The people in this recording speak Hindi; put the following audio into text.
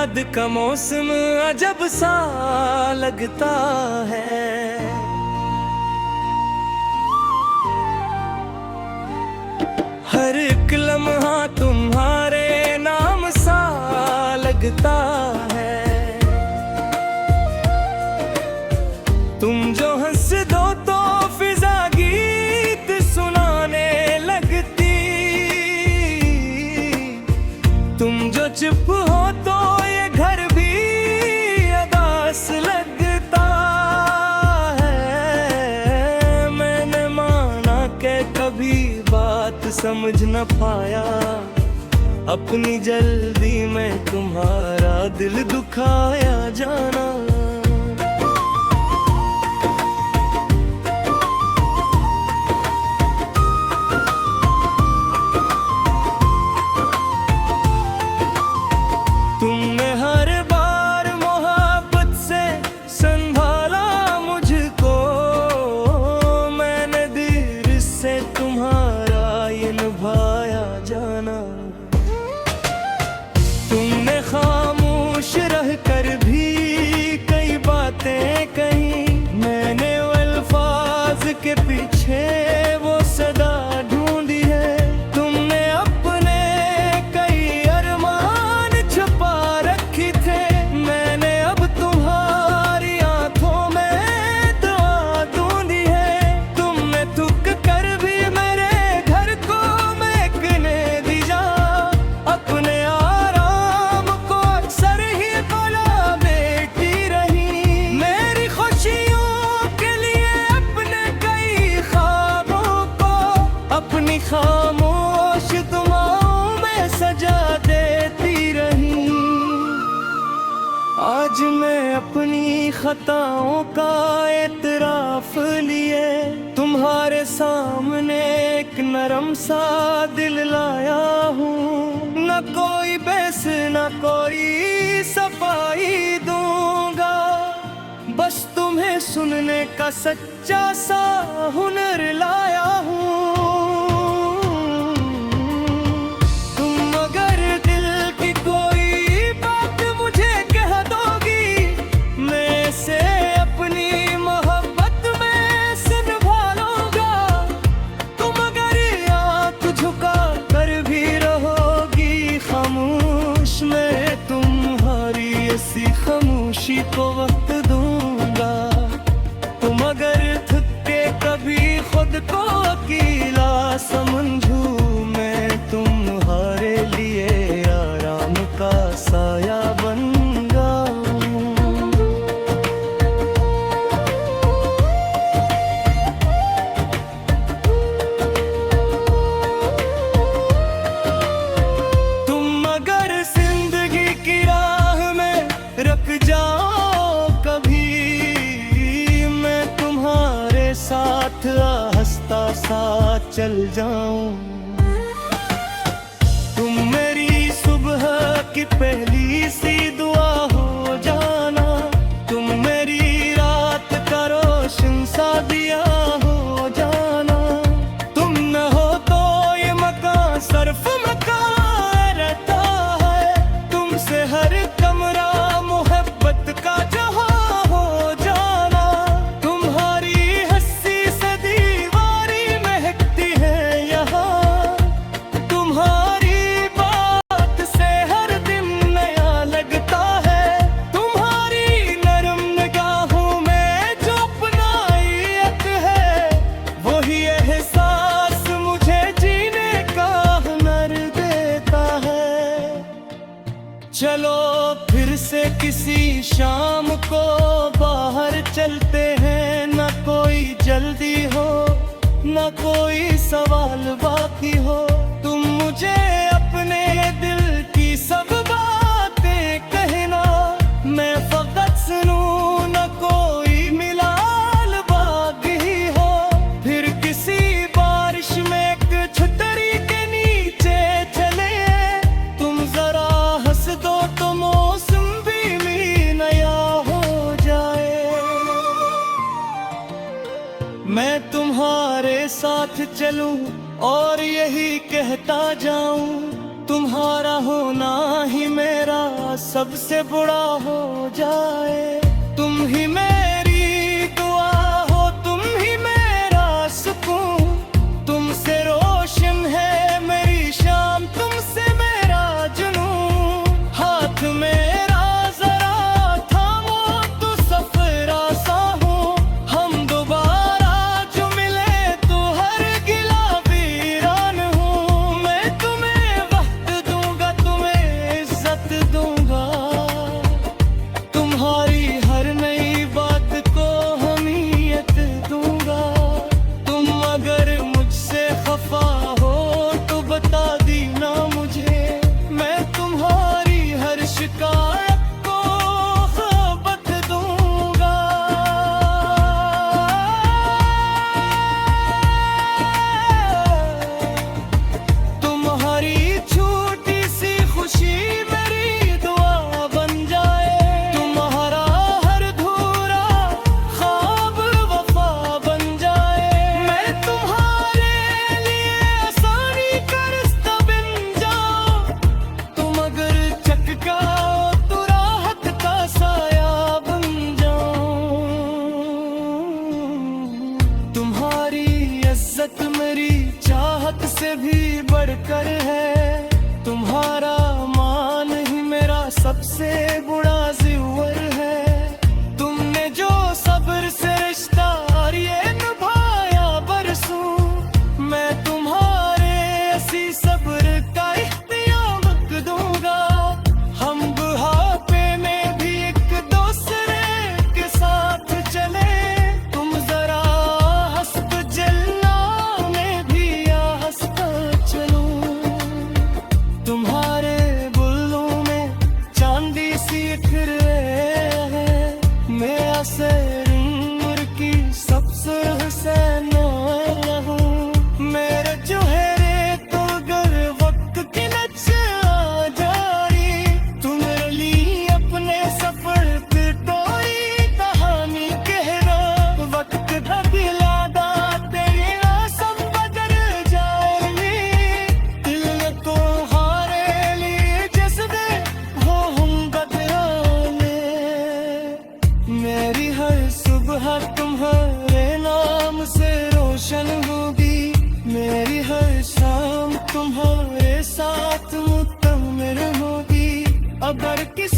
याद का मौसम अजब सा लगता है। हर एक लम्हा तुम्हारे नाम सा लगता है। तुम जो हंस दो तो फिजा गीत सुनाने लगती, तुम जो चुप हो तो ये घर भी अदास लगता है। मैंने माना कि कभी बात समझ न पाया, अपनी जल्दी में तुम्हारा दिल दुखाया जाना। तुमने हर बार मोहब्बत से संभाला मुझको, मैंने दिल से तुम्हारा ये निभाया जाना। तुमने खामोश रहकर भी कई बातें कही, मैंने अल्फाज के पीछे वो सदा ढूंढी है। तुमने अपने कई अरमान छुपा रखे थे, मैंने अब तुम्हारी आंखों में दुआ ढूंढी है। तुमने थक कर भी मेरे घर को महकने दिया, अपने आराम को अक्सर ही भुला बैठी रही। मेरी खुशियों के लिए अपने कई ख्वाबों को अपनी खामोश दुआओं में सजा देती रही। आज मैं अपनी खताओं का एतराफ लिए तुम्हारे सामने एक नरम सा दिल लाया हूँ। न कोई बहस न कोई सफाई दूंगा, बस तुम्हें सुनने का सच्चा सा हुनर लाया हूँ। तुम अगर दिल की कोई बात मुझे कह दोगी, मैं से अपनी मोहब्बत में से निभा लूंगा। तुम अगर आँख झुका कर भी रहोगी खामोश, मैं तुम्हारी ऐसी खामोशी को वक्त दूंगा। तुम अगर थक के कभी खुद को अकेला समझूं, मैं तुम्हारे लिए आराम का साया बन जाऊं। तुम अगर जिंदगी की राह में रुक जाओ कभी, मैं तुम्हारे साथ आहिस्ता सा चल जाऊं। तुम मेरी सुबह की पहली सी दुआ हो जाना, तुम मेरी रात का रोशन सा दिया हो जाना। तुम न हो तो ये मकान सर्फ मकान रहता है, तुमसे हर कमरा मोहब्बत का जहां हो जाना। तुम्हारी हंसी से दीवारी महकती है यहाँ, तुम्हारी बात से हर दिन नया लगता है। तुम्हारी नरम निगाहों में जो अपनाइयत है, वही एहसास मुझे जीने का हुनर देता है। चलो फिर से किसी शाम को बाहर चलते हैं, न कोई जल्दी हो न कोई सवाल बाकी हो। तुम मुझे अपने दिल की सब बातें कहना, मैं फकत सुनूं न कोई मिलाल बाकी हो। फिर किसी बारिश में एक छतरी के नीचे चले, तुम जरा हंस दो तो मौसम भी नया हो जाए। मैं तुम्हारे साथ चलूं और यही कहता जाऊं, तुम्हारा होना ही मेरा सबसे बुरा हो जाए। तुम ही मेरी दुआ हो, तुम ही मेरा सुकून। तुमसे रोशन है मेरी शाम, तुमसे मेरा जुनून। हाथ मेरा जरा थामो तो सफर आसान हो। हम दोबारा जो मिले तो हर गिला वीरान हूँ। मैं तुम्हें वक्त दूंगा, तुम्हें इज्जत दूंगा। तुम्हारी हर नई बात को हमीयत दूंगा। तुम अगर मुझसे खफा हो तो बता देना मुझे। मैं तुम्हारी हर शिकायत को खबत दूंगा। तुम्हारी छोटी सी खुशी मेरी दुआ बन जाए। तुम्हारा हर धूरा ख्वाब वफा बन जाए। मैं तुम्हारे लिए आसानी का रास्ता बन जाऊं। तुम अगर चटकाओ तो राहत का साया बन जाऊं। तुम्हारी इज्जत मेरी चाहत से भी बढ़कर है। तुम्हारा मान ही मेरा सबसे बुरा जिवर है। तुमने जो सब्र से रिश्ता ये निभाया बरसों। मैं तुम्हारे ऐसी सब्र का इख्तियार दूंगा। हम बुढ़ापे में भी एक दूसरे के साथ चले। तुम जरा हंस जलना में भी या हंसता चलो। तुम्हारे बुल्लों में चांदी सी फिर है। मेरा सर उम्र की सबसे हुसैन रहूं। मेरे चेहरे तो गर वक्त की नच आ जारी। तुम्हारे लिए अपने सफर पे कोई कहानी कहना। वक्त का दिलादा तेरी आसम बदल जाएगी। दिल ने तुम्हारे लिए जिस दे वो हम बदलाने। मेरी हर सुबह तुम्हारे नाम से रोशन होगी। मेरी हर शाम तुम्हारे साथ मुतमिर होगी। अगर किसी